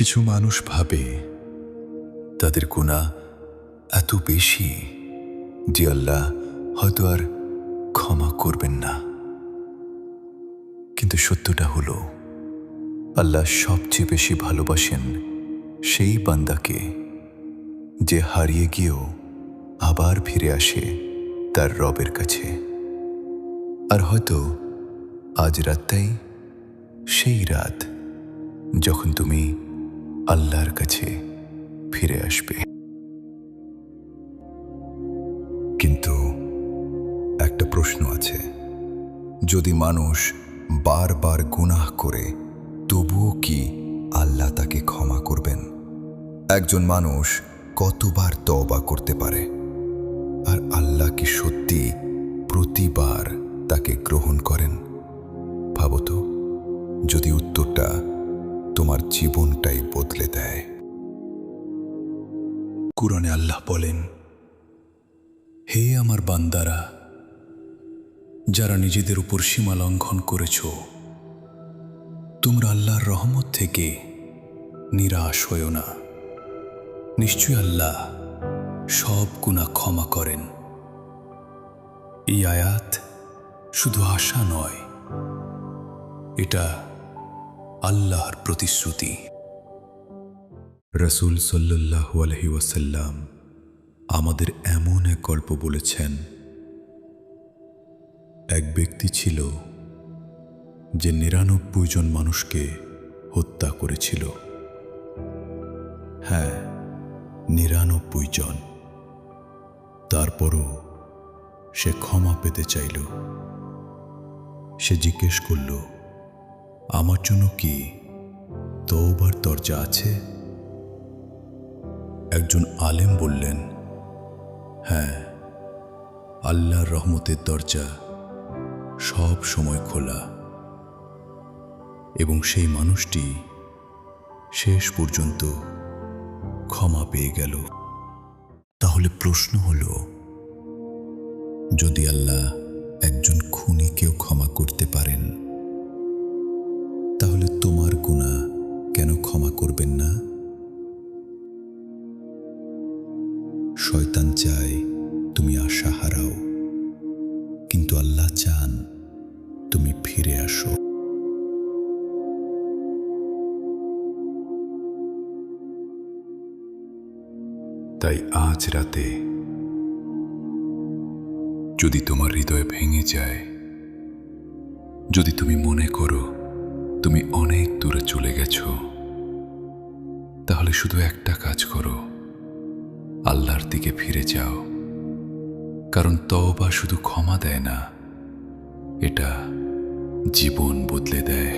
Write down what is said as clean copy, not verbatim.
কিছু মানুষ ভাবে তাদের গুনাহ এত বেশি যে আল্লাহ হয়তো আর ক্ষমা করবেন না। কিন্তু সত্যটা হলো আল্লাহ সবচেয়ে বেশি ভালোবাসেন সেই বান্দাকে যে হারিয়ে গিয়েও আবার ফিরে আসে তার রবের কাছে। আর হয়তো আজ রাতটাই সেই রাত যখন তুমি আল্লাহর কাছে ফিরে আসবে। কিন্তু একটা প্রশ্ন আছে, যদি মানুষ বারবার গুনাহ করে তবুও কি আল্লাহ তাকে ক্ষমা করবেন? একজন মানুষ কতবার তওবা করতে পারে, আর আল্লাহ কি সত্যি প্রতিবার তাকে গ্রহণ করেন? ভাবো তো, যদি উত্তরটা তোমার জীবনটাই বদলে দেয়। কুরআনে আল্লাহ বলেন, হে আমার বান্দারা, যারা নিজেদের উপর সীমা লঙ্ঘন করেছ, তোমরা আল্লাহর রহমত থেকে নিরাশ হয়ো না। নিশ্চয়ই আল্লাহ সব গুনাহ ক্ষমা করেন। এই আয়াত শুধু আশা নয়, এটা আল্লাহর প্রতিশ্রুতি। রাসূল সাল্লাল্লাহু আলাইহি ওয়াসাল্লাম আমাদের এমন এক গল্প বলেছেন। এক ব্যক্তি ছিল যে ৯৯ জন মানুষকে হত্যা করেছিল। হ্যাঁ, ৯৯ জন। তারপরও সে ক্ষমা পেতে চাইল। সে জিজ্ঞেস করল, আমার জন্য কি তওবার দরজা আছে? একজন আলেম বললেন, হ্যাঁ, আল্লাহর রহমতের দরজা সব সময় খোলা। এবং সেই মানুষটি শেষ পর্যন্ত ক্ষমা পেয়ে গেল। তাহলে প্রশ্ন হলো, যদি আল্লাহ একজন খুনিকেও ক্ষমা করতে পারেন, তাহলে তোমার গুনাহ কেন ক্ষমা করবেন না? শয়তান চায় তুমি আশা হারাও, কিন্তু আল্লাহ চান তুমি ফিরে আসো। তাই আজ রাতে যদি তোমার হৃদয় ভেঙে যায়, যদি তুমি মনে করো তুমি অনেক দূরে চলে গেছো, তাহলে শুধু একটা কাজ করো, আল্লাহর দিকে ফিরে যাও। কারণ তওবা শুধু ক্ষমা দেয় না, এটা জীবন বদলে দেয়।